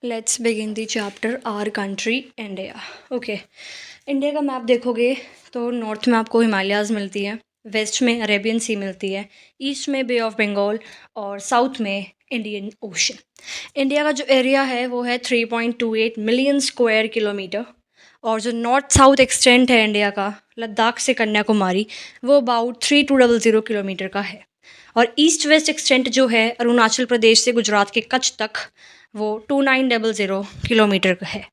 Let's begin the chapter our country India. Okay, India का map देखोगे तो north में आपको हिमालयाज़ मिलती है, वेस्ट में अरेबियन सी मिलती है, ईस्ट में बे ऑफ बंगाल और साउथ में इंडियन ओशन। इंडिया का जो एरिया है वो है 3.28 मिलियन स्क्वायर किलोमीटर और जो नॉर्थ साउथ एक्सटेंट है इंडिया का लद्दाख से कन्याकुमारी वो अबाउट 3200 किलोमीटर का है। और ईस्ट वेस्ट एक्सटेंट जो है अरुणाचल प्रदेश से गुजरात के कच्छ तक वो 2900 किलोमीटर का है।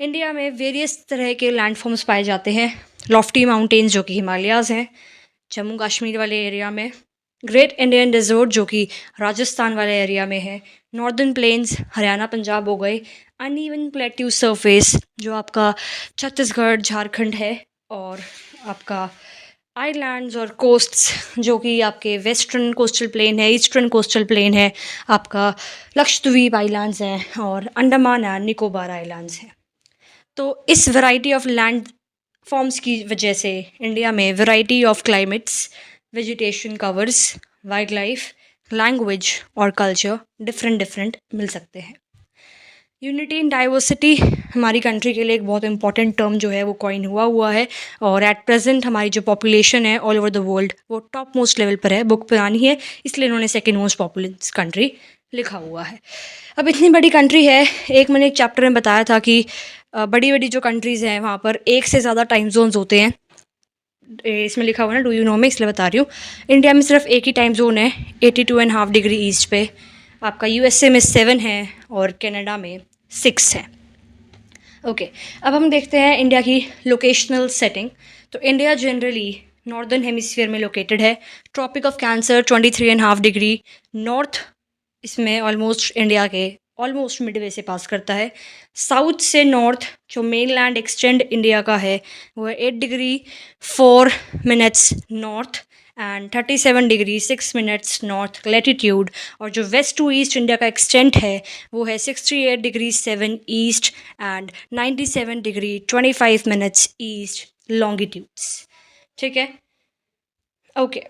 इंडिया में वेरियस तरह के लैंडफॉर्म्स पाए जाते हैं। लॉफ्टी माउंटेन्स जो कि हिमालयाज़ हैं जम्मू कश्मीर वाले एरिया में, ग्रेट इंडियन डेजर्ट जो कि राजस्थान वाले एरिया में है, नॉर्दर्न प्लेन्स हरियाणा पंजाब हो गए, अनइवन प्लेट्यू सरफेस जो आपका छत्तीसगढ़ झारखंड है, और आपका आइलैंड्स और कोस्ट्स जो कि आपके वेस्टर्न कोस्टल प्लेन है, ईस्टर्न कोस्टल प्लेन है, आपका लक्षद्वीप आइलैंड्स हैं और अंडमान एंड निकोबार आइलैंड्स हैं। तो इस वैरायटी ऑफ लैंड फॉर्म्स की वजह से इंडिया में variety of climates, vegetation covers, wild life, language और कल्चर डिफरेंट मिल सकते हैं। यूनिटी इन डाइवर्सिटी हमारी कंट्री के लिए एक बहुत इंपॉर्टेंट टर्म जो है वो कॉइन हुआ है, और एट प्रेजेंट हमारी जो पॉपुलेशन है ऑल ओवर द वर्ल्ड वो टॉप मोस्ट लेवल पर है। बुक पुरानी है इसलिए इन्होंने सेकेंड मोस्ट पॉपुलस कंट्री लिखा हुआ है। अब इतनी बड़ी कंट्री है, मैंने एक चैप्टर में बताया था कि बड़ी बड़ी जो कंट्रीज़ हैं वहाँ पर एक से ज़्यादा टाइम जोन्स होते हैं। इसमें लिखा हुआ है ना, डू यू नो में, इसलिए बता रही हूँ। इंडिया में सिर्फ एक ही टाइम जोन है 82.5 डिग्री ईस्ट पे, आपका यूएसए में 7 है और कनाडा में 6 है। ओके, अब हम देखते हैं इंडिया की लोकेशनल सेटिंग। तो इंडिया जनरली नॉर्दर्न हेमिस्फीयर में लोकेटेड है। Tropic of cancer 23.5 degree north इसमें ऑलमोस्ट इंडिया के ऑलमोस्ट मिडवे से पास करता है। साउथ से नॉर्थ जो मेन लैंड एक्सटेंड इंडिया का है वो है 8 degree 4 minutes north and 37 degree 6 minutes north latitude, और जो वेस्ट टू ईस्ट इंडिया का एक्सटेंट है वो है 68 degree 7 east and 97 degree 25 minutes east longitudes. ठीक है, ओके।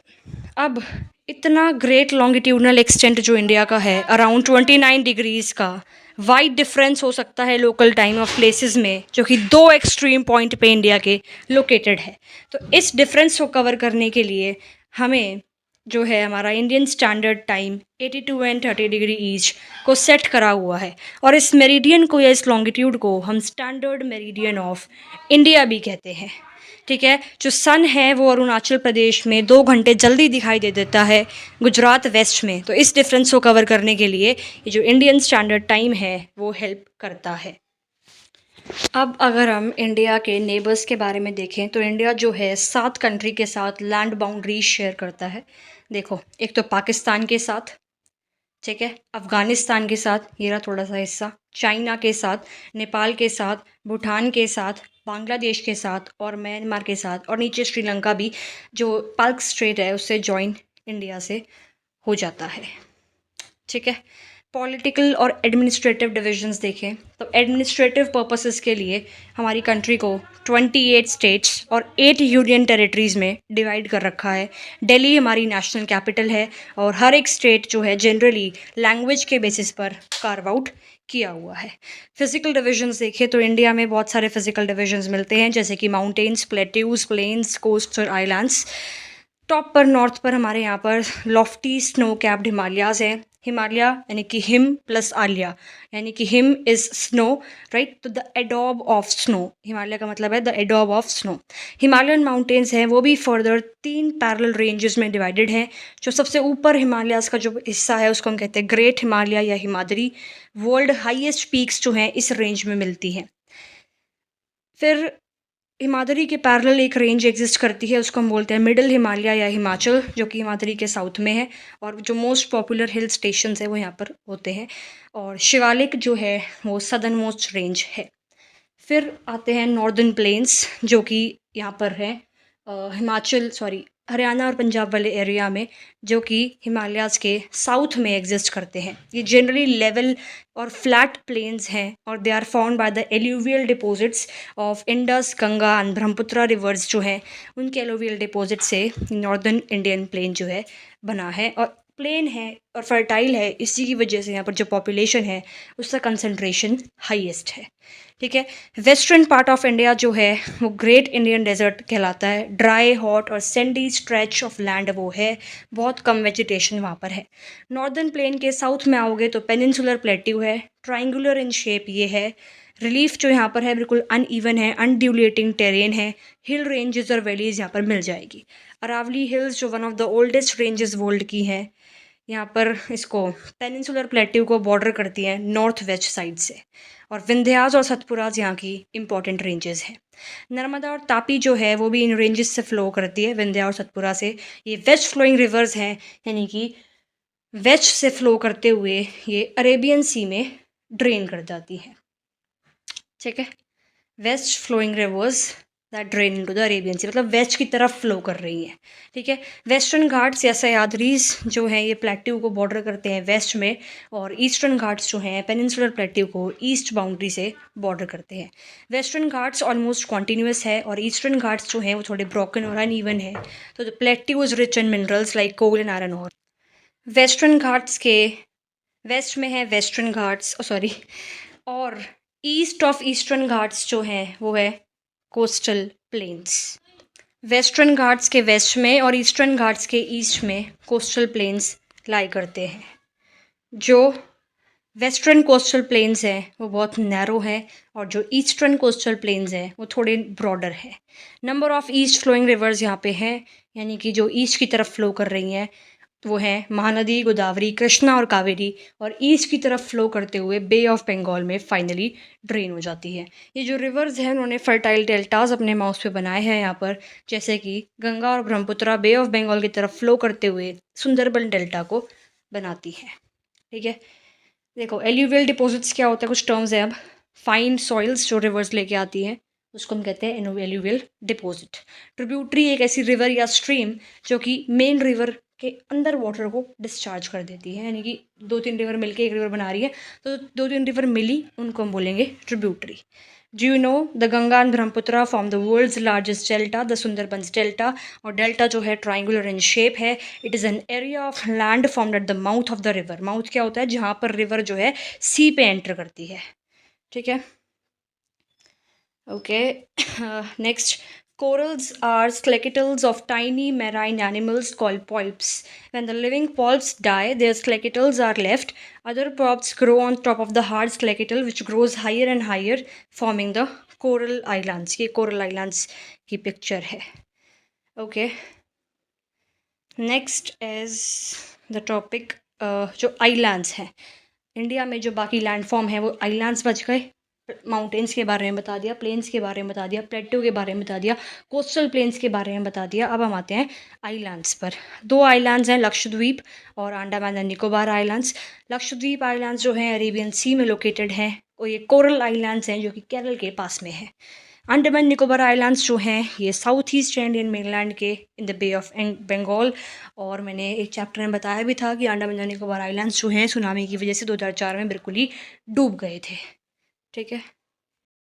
अब इतना ग्रेट लॉन्गिट्यूडनल एक्सटेंट जो इंडिया का है अराउंड 29 डिग्रीज़ का वाइड डिफरेंस हो सकता है लोकल टाइम ऑफ प्लेसेस में, जो कि दो एक्सट्रीम पॉइंट पे इंडिया के लोकेटेड है। तो इस डिफरेंस को कवर करने के लिए हमें जो है हमारा Indian standard time 82 and 30 degree east को सेट करा हुआ है, और इस मेरिडियन को या इस लॉन्गिट्यूड को हम स्टैंडर्ड मेरिडियन ऑफ इंडिया भी कहते हैं। ठीक है, जो सन है वो अरुणाचल प्रदेश में 2 घंटे जल्दी दिखाई दे देता है गुजरात वेस्ट में। तो इस डिफरेंस को कवर करने के लिए ये जो इंडियन स्टैंडर्ड टाइम है वो हेल्प करता है। अब अगर हम इंडिया के नेबर्स के बारे में देखें तो इंडिया जो है 7 कंट्री के साथ लैंड बाउंड्रीज शेयर करता है। देखो, एक तो पाकिस्तान के साथ, ठीक है, अफ़गानिस्तान के साथ, ये रहा थोड़ा सा हिस्सा, चाइना के साथ, नेपाल के साथ, भूटान के साथ, बांग्लादेश के साथ और म्यांमार के साथ, और नीचे श्रीलंका भी जो पाल्क स्ट्रेट है उससे जॉइन इंडिया से हो जाता है। ठीक है, पॉलिटिकल और एडमिनिस्ट्रेटिव डिविजन्स देखें तो एडमिनिस्ट्रेटिव पर्पसेस के लिए हमारी कंट्री को 28 स्टेट्स और 8 यूनियन टेरिटरीज़ में डिवाइड कर रखा है। दिल्ली हमारी नेशनल कैपिटल है और हर एक स्टेट जो है जनरली लैंग्वेज के बेसिस पर कार्व आउट किया हुआ है। फिजिकल डिविजन्स देखें तो इंडिया में बहुत सारे फिजिकल डिविजन्स मिलते हैं, जैसे कि माउंटेन्स, प्लेट्यूज, प्लेन्स, कोस्ट और आइलैंड्स। टॉप पर नॉर्थ पर हमारे यहाँ पर लॉफ्टी स्नो कैप्ड हिमालयाज़ हैं। हिमालय यानी कि हिम प्लस आलिया, यानी कि हिम इज़ स्नो, राइट, तो the adobe of snow, Himalaya का मतलब है the adobe of snow. Himalayan mountains हैं वो भी फर्दर 3 पैरेलल रेंजेस में डिवाइडेड हैं। जो सबसे ऊपर हिमालयाज़ का जो हिस्सा है उसको हम कहते हैं ग्रेट हिमालय या हिमाद्री। वर्ल्ड हाईएस्ट पीक्स जो हैं इस रेंज में मिलती हैं। फिर हिमाद्री के पैरेलल एक रेंज एग्जिस्ट करती है, उसको हम बोलते हैं मिडिल हिमालय या हिमाचल, जो कि हिमाद्री के साउथ में है, और जो मोस्ट पॉपुलर हिल स्टेशंस है वो यहाँ पर होते हैं। और शिवालिक जो है वो सदर्न मोस्ट रेंज है। फिर आते हैं नॉर्दर्न प्लेन्स जो कि यहाँ पर है हरियाणा और पंजाब वाले एरिया में, जो कि हिमालयाज़ के साउथ में एग्जिस्ट करते हैं। ये जनरली लेवल और फ्लैट प्लेन्स हैं और they are found by the alluvial deposits of Indus, Ganga and Brahmaputra rivers जो हैं उनके एलुवियल डिपॉजिट से नॉर्दर्न इंडियन प्लेन जो है बना है। और प्लेन है और फर्टाइल है, इसी की वजह से यहाँ पर जो पॉपुलेशन है उसका कंसंट्रेशन हाईएस्ट है। ठीक है। वेस्टर्न पार्ट ऑफ इंडिया जो है वो ग्रेट इंडियन डेजर्ट कहलाता है। ड्राई, हॉट और सैंडी स्ट्रेच ऑफ लैंड वो है, बहुत कम वेजिटेशन वहाँ पर है। नॉर्दर्न प्लेन के साउथ में आओगे तो पेनिनसुलर प्लेट्यू है, ट्राइंगुलर इन शेप ये है। रिलीफ जो यहाँ पर है बिल्कुल अनइवन है, अनड्यूलेटिंग टेरेन है। हिल रेंजेस और वैलीज यहाँ पर मिल जाएगी। अरावली हिल्स जो one of the oldest ranges world की हैं, यहाँ पर इसको पेनिनसुलर प्लेट्यू को बॉर्डर करती है नॉर्थ वेस्ट साइड से। और विंध्यास और सतपुराज यहाँ की इंपॉर्टेंट रेंजेस हैं। नर्मदा और तापी जो है वो भी इन रेंजेस से फ्लो करती है, विंध्या और सतपुरा से। ये वेस्ट फ्लोइंग रिवर्स हैं, यानी कि वेस्ट से फ्लो करते हुए ये अरेबियन सी में ड्रेन कर जाती हैं। ठीक है। West flowing rivers that drain into the Arabian Sea, मतलब वेस्ट की तरफ फ्लो कर रही हैं। ठीक है। वेस्टर्न घाट्स या सह्याद्रीज जो हैं ये प्लेट्यू को बॉर्डर करते हैं वेस्ट में, और ईस्टर्न घाट्स जो हैं पेनिनसुलर प्लेट्यू को ईस्ट बाउंड्री से बॉर्डर करते हैं। वेस्टर्न घाट्स ऑलमोस्ट कॉन्टीन्यूस है और ईस्टर्न घाट्स जो हैं वो थोड़े ब्रोकन और अनइवन है। तो the plateau is rich in minerals like coal and iron ore. Western Ghats के वेस्ट में है वेस्टर्न घाट्स और ईस्ट ऑफ ईस्टर्न घाट्स जो हैं वो है कोस्टल प्लेन्स। वेस्टर्न घाट्स के वेस्ट में और ईस्टर्न घाट्स के ईस्ट में कोस्टल प्लेन्स लाई करते हैं। जो वेस्टर्न कोस्टल प्लेन्स हैं वो बहुत नैरो हैं और जो ईस्टर्न कोस्टल प्लेन्स हैं वो थोड़े ब्रॉडर हैं। Number of east flowing rivers यहाँ पे हैं, यानी कि जो ईस्ट की तरफ फ्लो कर रही हैं वो हैं महानदी, गोदावरी, कृष्णा और कावेरी, और ईस्ट की तरफ फ्लो करते हुए बे ऑफ बंगाल में फाइनली ड्रेन हो जाती है। ये जो रिवर्स हैं उन्होंने फर्टाइल डेल्टाज अपने माउस पे बनाए हैं यहाँ पर, जैसे कि गंगा और ब्रह्मपुत्रा बे ऑफ बंगाल की तरफ फ्लो करते हुए सुंदरबन डेल्टा को बनाती हैं। ठीक है। देखो एल्यूवियल डिपॉजिट्स क्या होता है, कुछ टर्म्स हैं अब। फाइन सॉइल्स जो रिवर्स लेके आती हैं उसको हम कहते हैं एल्यूवियल डिपॉजिट। ट्रिब्यूटरी एक ऐसी रिवर या स्ट्रीम जो कि मेन रिवर के अंदर वाटर को डिस्चार्ज कर देती है, यानी कि 2-3 रिवर मिलके एक रिवर बना रही है, तो 2-3 रिवर मिली उनको हम बोलेंगे tributary. Do you know the Ganga and Brahmaputra form the world's largest delta, the Sundarbans delta. और डेल्टा जो है ट्राइंगुलर इन शेप है। It is an area of land formed at the mouth of the river. Mouth क्या होता है, जहाँ पर river जो है सी पे एंटर करती है। ठीक है। Okay. Next, corals are skeletals of tiny marine animals called polyps. When the living polyps die, their skeletals are left. Other polyps grow on top of the hard skeletal, which grows higher and higher, forming the coral islands. ये coral islands की picture है. Okay. Next is the topic जो islands हैं. India में जो बाकी land form है वो आइलैंड्स बच गए। माउंटेन्स के बारे में बता दिया, प्लेन्स के बारे में बता दिया, प्लेट्यू के बारे में बता दिया, कोस्टल प्लेन्स के बारे में बता दिया। अब हम आते हैं आइलैंड्स पर। 2 आइलैंड्स हैं, लक्षद्वीप और Andaman and Nicobar islands. Lakshadweep islands जो हैं अरेबियन सी में लोकेटेड हैं और ये कोरल आइलैंड्स हैं जो कि केरल के पास में है। अंडमान निकोबार आइलैंड्स जो हैं ये साउथ ईस्ट इंडियन मेनलैंड के in the bay of Bengal. और मैंने एक चैप्टर में बताया भी था कि अंडमान निकोबार आइलैंड्स जो हैं सुनामी की वजह से 2004 में बिल्कुल ही डूब गए थे। ठीक है।